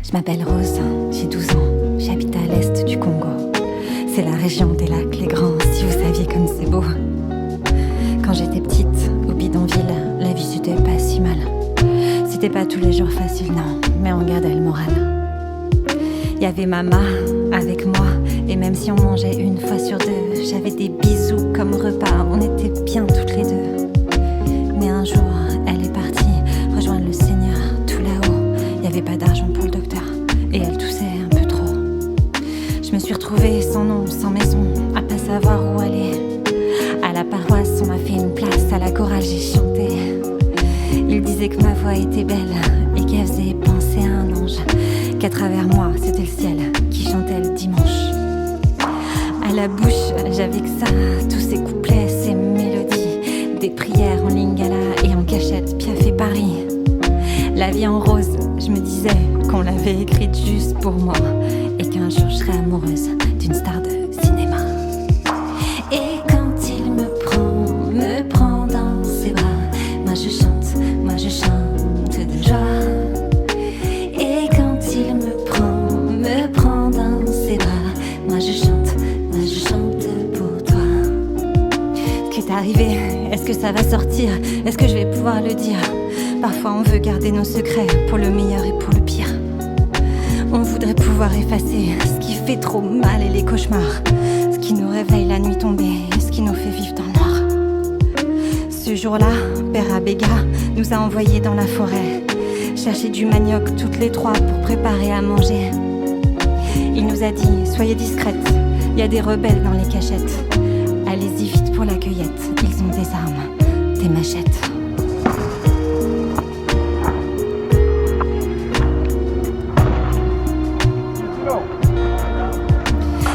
Je m'appelle Rose, j'ai 12 ans, j'habite à l'est du Congo. C'est la région des lacs, les grands, si vous saviez comme c'est beau. Quand j'étais petite, au bidonville, la vie c'était pas si mal. C'était pas tous les jours facile, non, mais on gardait le moral. Y avait maman avec moi, et même si on mangeait une fois sur deux, j'avais des bisous comme repas, on était bien toutes les deux. Mais un jour, elle est partie rejoindre le Seigneur tout là-haut. Y avait pas d'argent pour le docteur, et elle toussait un peu trop. Je me suis retrouvée sans nom, sans maison, à pas savoir où aller. À la paroisse, on m'a fait une place, à la chorale j'ai chanté. Il disait que ma voix était belle et qu'elle faisait penser à un ange, qu'à travers moi, c'était le ciel qui chantait le dimanche. À la bouche, j'avais que ça, tous ces couplets, ces mélodies, des prières en lingala et en cachette, Piaf et Paris. La vie en rose, je me disais qu'on l'avait écrite juste pour moi et qu'un jour je serais amoureuse d'une star de cinéma. Et quand il me prend dans ses bras, moi je chante de joie. Et quand il me prend dans ses bras, moi je chante pour toi. Ce qui est arrivé, est-ce que ça va sortir? Est-ce que je vais pouvoir le dire? Parfois on veut garder nos secrets pour le meilleur et pour le pire. On voudrait pouvoir effacer ce qui fait trop mal et les cauchemars, ce qui nous réveille la nuit tombée et ce qui nous fait vivre dans le noir. Ce jour-là, Père Abéga nous a envoyés dans la forêt chercher du manioc toutes les trois pour préparer à manger. Il nous a dit, soyez discrètes, il y a des rebelles dans les cachettes. Allez-y vite pour la cueillette, ils ont des armes, des machettes.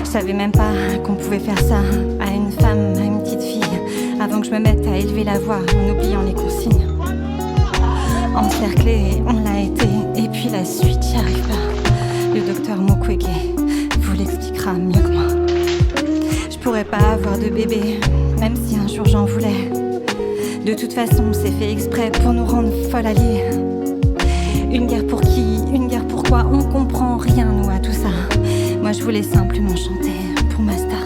Je savais même pas qu'on pouvait faire ça à une femme, à une petite fille, avant que je me mette à élever la voix en oubliant les consignes. Encerclée, on l'a été, et puis la suite, j'y arrive pas. Le docteur Mukwege vous l'expliquera mieux que moi. Je pourrais pas avoir de bébé, même si un jour j'en voulais. De toute façon, c'est fait exprès pour nous rendre folles alliées. Une guerre pour qui? Une guerre pourquoi? On comprend rien, nous, à tout ça. Moi, je voulais simplement chanter pour ma star.